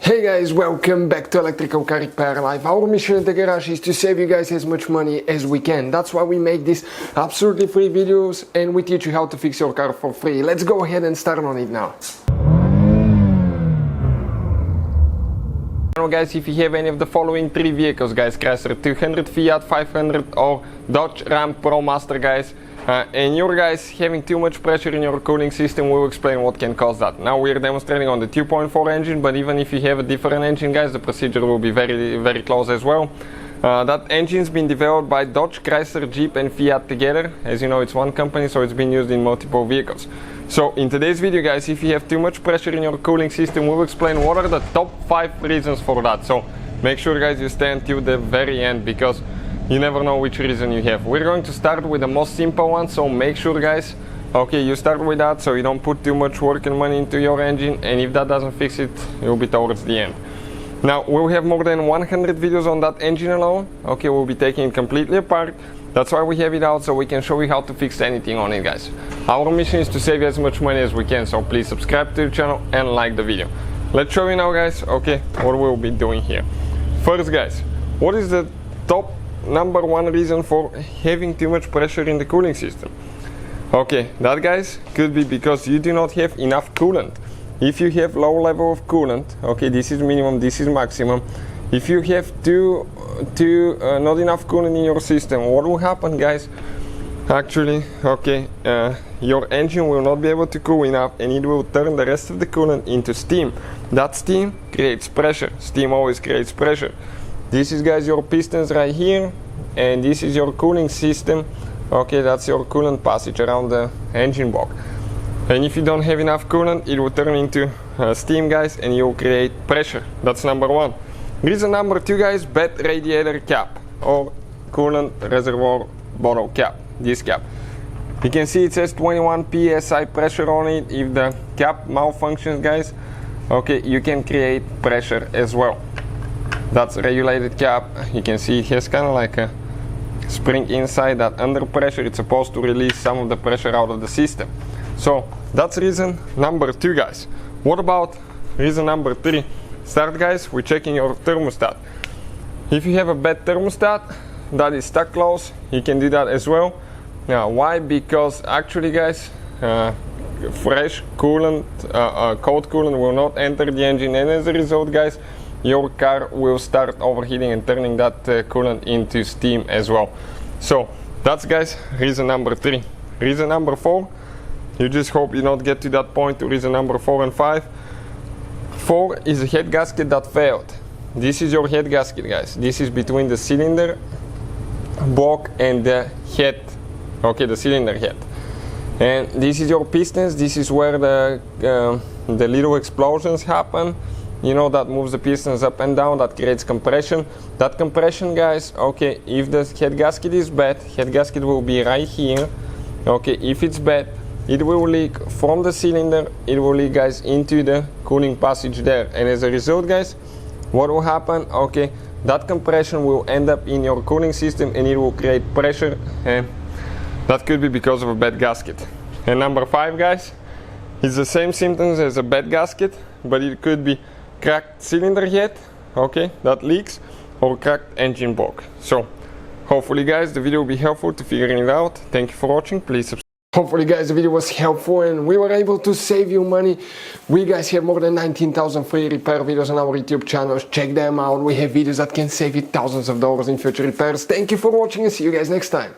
Hey guys, welcome back to Electrical Car Repair Live. Our mission in the garage is to save you guys as much money as we can. That's why we make these absolutely free videos and we teach you how to fix your car for free. Let's go ahead and start on it now. Now guys, if you have any of the following three vehicles guys, Chrysler 200, Fiat 500 or Dodge Ram ProMaster guys, and you're guys having too much pressure in your cooling system, we'll explain what can cause that. Now we're demonstrating on the 2.4 engine, but even if you have a different engine guys, the procedure will be very close as well. That engine's been developed by Dodge, Chrysler, Jeep and Fiat together. As you know, it's one company, so it's been used in multiple vehicles. So in today's video guys, if you have too much pressure in your cooling system, we'll explain what are the top 5 reasons for that. So make sure guys you stay until the very end, because you never know which reason you have. We're going to start with the most simple one, so make sure guys, okay, you start with that so you don't put too much work and money into your engine, and if that doesn't fix it, it will be towards the end. Now we'll have more than 100 videos on that engine alone. Okay, we'll be taking it completely apart. That's why we have it out, so we can show you how to fix anything on it guys. Our mission is to save you as much money as we can, so please subscribe to the channel and like the video. Let's show you now guys, okay, what we'll be doing here. First guys, what is the top number one reason for having too much pressure in the cooling system? Okay, that guys could be because you do not have enough coolant. If you have low level of coolant, okay, this is minimum, this is maximum. If you have not enough coolant in your system, what will happen guys? Actually, okay, your engine will not be able to cool enough and it will turn the rest of the coolant into steam. That steam creates pressure. Steam always creates pressure. This is guys your pistons right here, and this is your cooling system. Okay, that's your coolant passage around the engine block. And if you don't have enough coolant, it will turn into steam guys, and you will create pressure. That's number one. Reason number two guys, bad radiator cap or coolant reservoir bottle cap, this cap. You can see it says 21 psi pressure on it. If the cap malfunctions guys, okay, you can create pressure as well. That's a regulated cap. You can see it has kind of like a spring inside that under pressure it's supposed to release some of the pressure out of the system. So that's reason number two guys. What about reason number three? Start guys with checking your thermostat. If you have a bad thermostat that is stuck close, you can do that as well. Now why? Because actually guys, fresh coolant, cold coolant will not enter the engine, and as a result guys, your car will start overheating and turning that coolant into steam as well. So that's guys reason number three. Reason number four, you just hope you don't get to that point to reason number 4 and 5. 4 is a head gasket that failed. This is your head gasket guys. This is between the cylinder block and the head, okay, the cylinder head. And this is your pistons. This is where the little explosions happen. You know, that moves the pistons up and down, that creates compression. That compression guys, okay, if the head gasket is bad, head gasket will be right here. Okay, if it's bad, it will leak from the cylinder, it will leak guys into the cooling passage there, and as a result guys, what will happen? Okay, that compression will end up in your cooling system and it will create pressure, and that could be because of a bad gasket. And number 5 guys, it's the same symptoms as a bad gasket, but it could be cracked cylinder head, okay, that leaks, or cracked engine block. So hopefully guys the video will be helpful to figuring it out. Thank you for watching. Please subscribe. Hopefully guys the video was helpful and we were able to save you money. We guys have more than 19,000 free repair videos on our YouTube channels. Check them out. We have videos that can save you thousands of dollars in future repairs. Thank you for watching and see you guys next time.